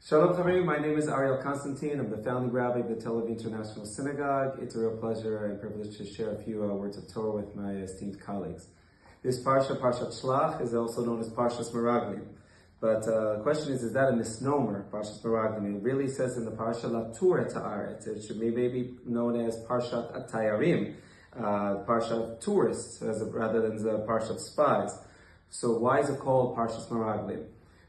Shalom Chaverim, my name is Ariel Konstantyn. I'm the founding rabbi of the Tel Aviv International Synagogue. It's a real pleasure and privilege to share a few words of Torah with my esteemed colleagues. This parsha, Parshat Shlach, is also known as Parshat Meraglim. But the question is that a misnomer, Parshat Meraglim? It really says in the parsha, Latur et haaretz. It should maybe be known as Parshat Atayarim, Parsha of tourists, rather than the Parsha of Spies. So why is it called Parshat Meraglim?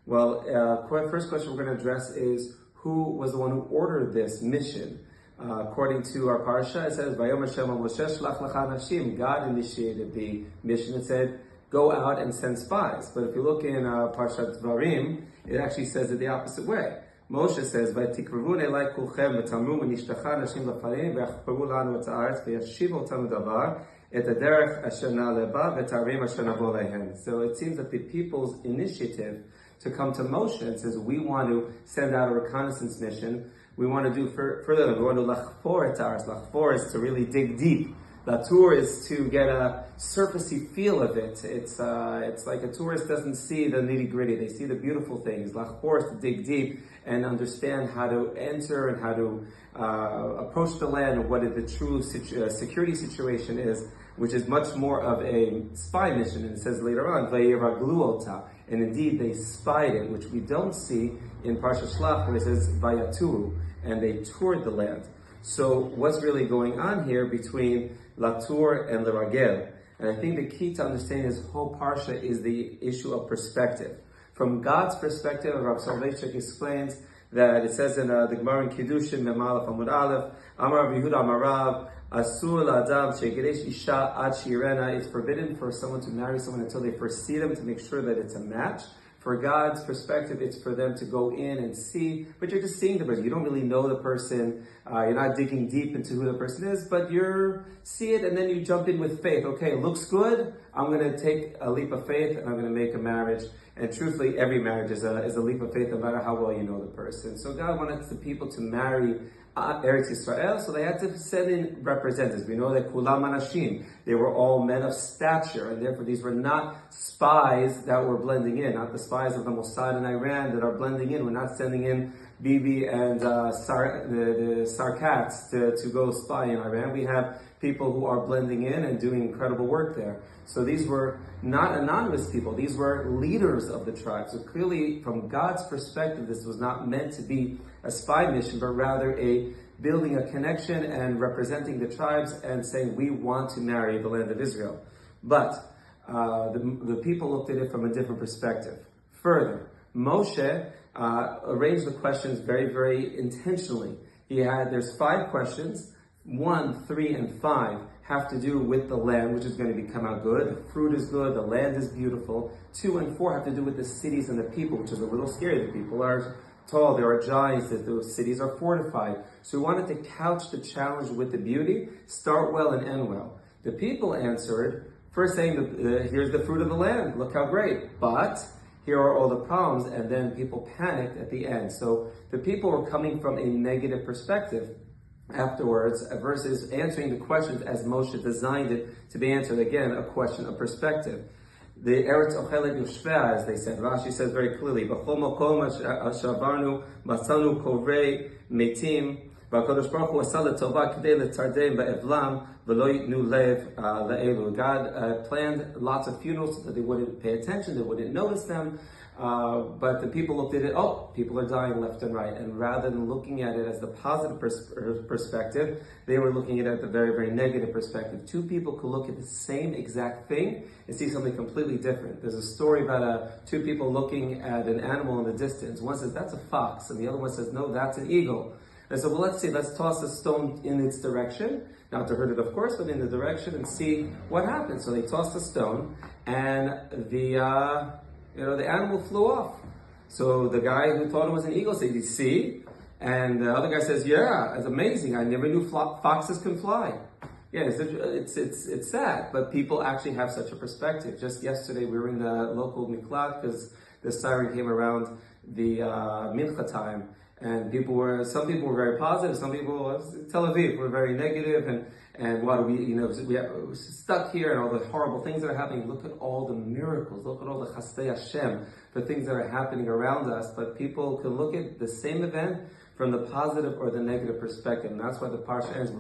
Well, first question we're going to address is who was the one who ordered this mission. According to our parsha, it says, "Vayom Hashem al Moshe shlach lecha anashim." God initiated the mission. It said, "Go out and send spies." But if you look in Parshat Dvarim, it actually says it the opposite way. Moshe says, "Vaytikruvun elai kulchem v'tamru v'nishtacha anashim lefanim v'yachparu lanu et haaretz v'yashiv otanu davar et haderech asher na'aleh v'tarim asher navo leihen." So it seems that the people's initiative to come to Moshe and says, we want to send out a reconnaissance mission. We want to do further. We want to lachfor et haaretz. Lachfor is to really dig deep. Latur is to get a surfacey feel of it. It's like a tourist doesn't see the nitty gritty. They see the beautiful things. Lachfor is to dig deep and understand how to enter and how to approach the land and what the true security situation is, which is much more of a spy mission. And it says later on, Vayiraglu ota. And indeed, they spied it, which we don't see in Parshat Shlach, where it says Vayaturu, and they toured the land. So what's really going on here between Latur and Leragel? And I think the key to understanding this whole Parsha is the issue of perspective. From God's perspective, Rabbi Soloveitchik explains that it says in the Gemara in Kiddushin, Memalef Amud Aleph, Amar Rabbi Yehuda Amar Rav, Asur la'adam she'geresh isha ad she'irena. It's forbidden for someone to marry someone until they first see them to make sure that it's a match. For God's perspective, it's for them to go in and see, but you're just seeing the person. You don't really know the person. You're not digging deep into who the person is, but you see it and then you jump in with faith. Okay, it looks good. I'm going to take a leap of faith and I'm going to make a marriage. And truthfully, every marriage is a leap of faith, no matter how well you know the person. So God wanted the people to marry Eretz Yisrael, so they had to send in representatives. We know that Kulam Anashim, they were all men of stature, and therefore these were not spies that were blending in, not the spies of the Mossad in Iran that are blending in. We're not sending in Bibi and the Sarkats to go spy in Iran. We have people who are blending in and doing incredible work there. So these were not anonymous people. These were leaders of the tribe. So clearly, from God's perspective, this was not meant to be a spy mission, but rather a building a connection and representing the tribes and saying, we want to marry the land of Israel. But the people looked at it from a different perspective. Further, Moshe arranged the questions very, very intentionally. There's 5 questions. 1, 3, and 5 have to do with the land, which is going to come out good. The fruit is good. The land is beautiful. 2 and 4 have to do with the cities and the people, which is a little scary. The people are tall. There are giants. Those cities are fortified. So we wanted to couch the challenge with the beauty, start well and end well. The people answered, first saying, here's the fruit of the land. Look how great. But here are all the problems. And then people panicked at the end. So the people were coming from a negative perspective afterwards versus answering the questions as Moshe designed it to be answered. Again, a question of perspective. The Eretz Ochelet Yoshvea, as they said. Rashi says very clearly, B'chol makom ashavarnu masanu kovrei metim v'HaKadosh Baruch Hu asa l'tova k'dei l'tardeim ba'evlam v'lo yitnu lev le'elu. God planned lots of funerals so that they wouldn't pay attention, they wouldn't notice them. But the people looked at it, people are dying left and right. And rather than looking at it as the positive perspective, they were looking at it at the very, very negative perspective. 2 people could look at the same exact thing and see something completely different. There's a story about 2 people looking at an animal in the distance. One says, that's a fox. And the other one says, no, that's an eagle. And so, well, let's toss a stone in its direction. Not to hurt it, of course, but in the direction and see what happens. So they tossed a stone and the animal flew off. So the guy who thought it was an eagle said, you see? And the other guy says, yeah, it's amazing. I never knew foxes can fly. Yeah, it's sad, but people actually have such a perspective. Just yesterday, we were in the local miklat because the siren came around the mincha time. And some people were very positive, some people, Tel Aviv, were very negative, and what we're stuck here and all the horrible things that are happening. Look at all the miracles. Look at all the chasdei Hashem, the things that are happening around us. But people can look at the same event from the positive or the negative perspective. And that's why the parsha ends,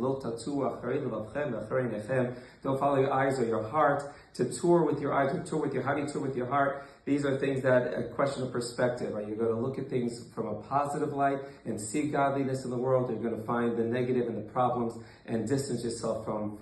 don't follow your eyes or your heart. To tour with your eyes, or tour with your, how do you tour with your heart? These are things that a question of perspective. Are you going to look at things from a positive light and see godliness in the world? Or you're going to find the negative and the problems and distance yourself from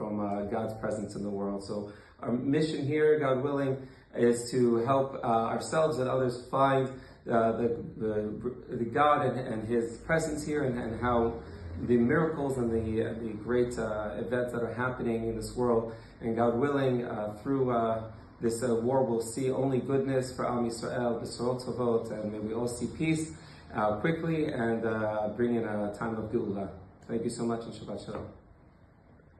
God's presence in the world. So our mission here, God willing, is to help ourselves and others find the God and His presence here, and how the miracles and the great events that are happening in this world. And God willing, through this war, we'll see only goodness for Am Yisrael, B'sorot Tovot, and may we all see peace quickly and bring in a time of Geula. Thank you so much, and Shabbat Shalom.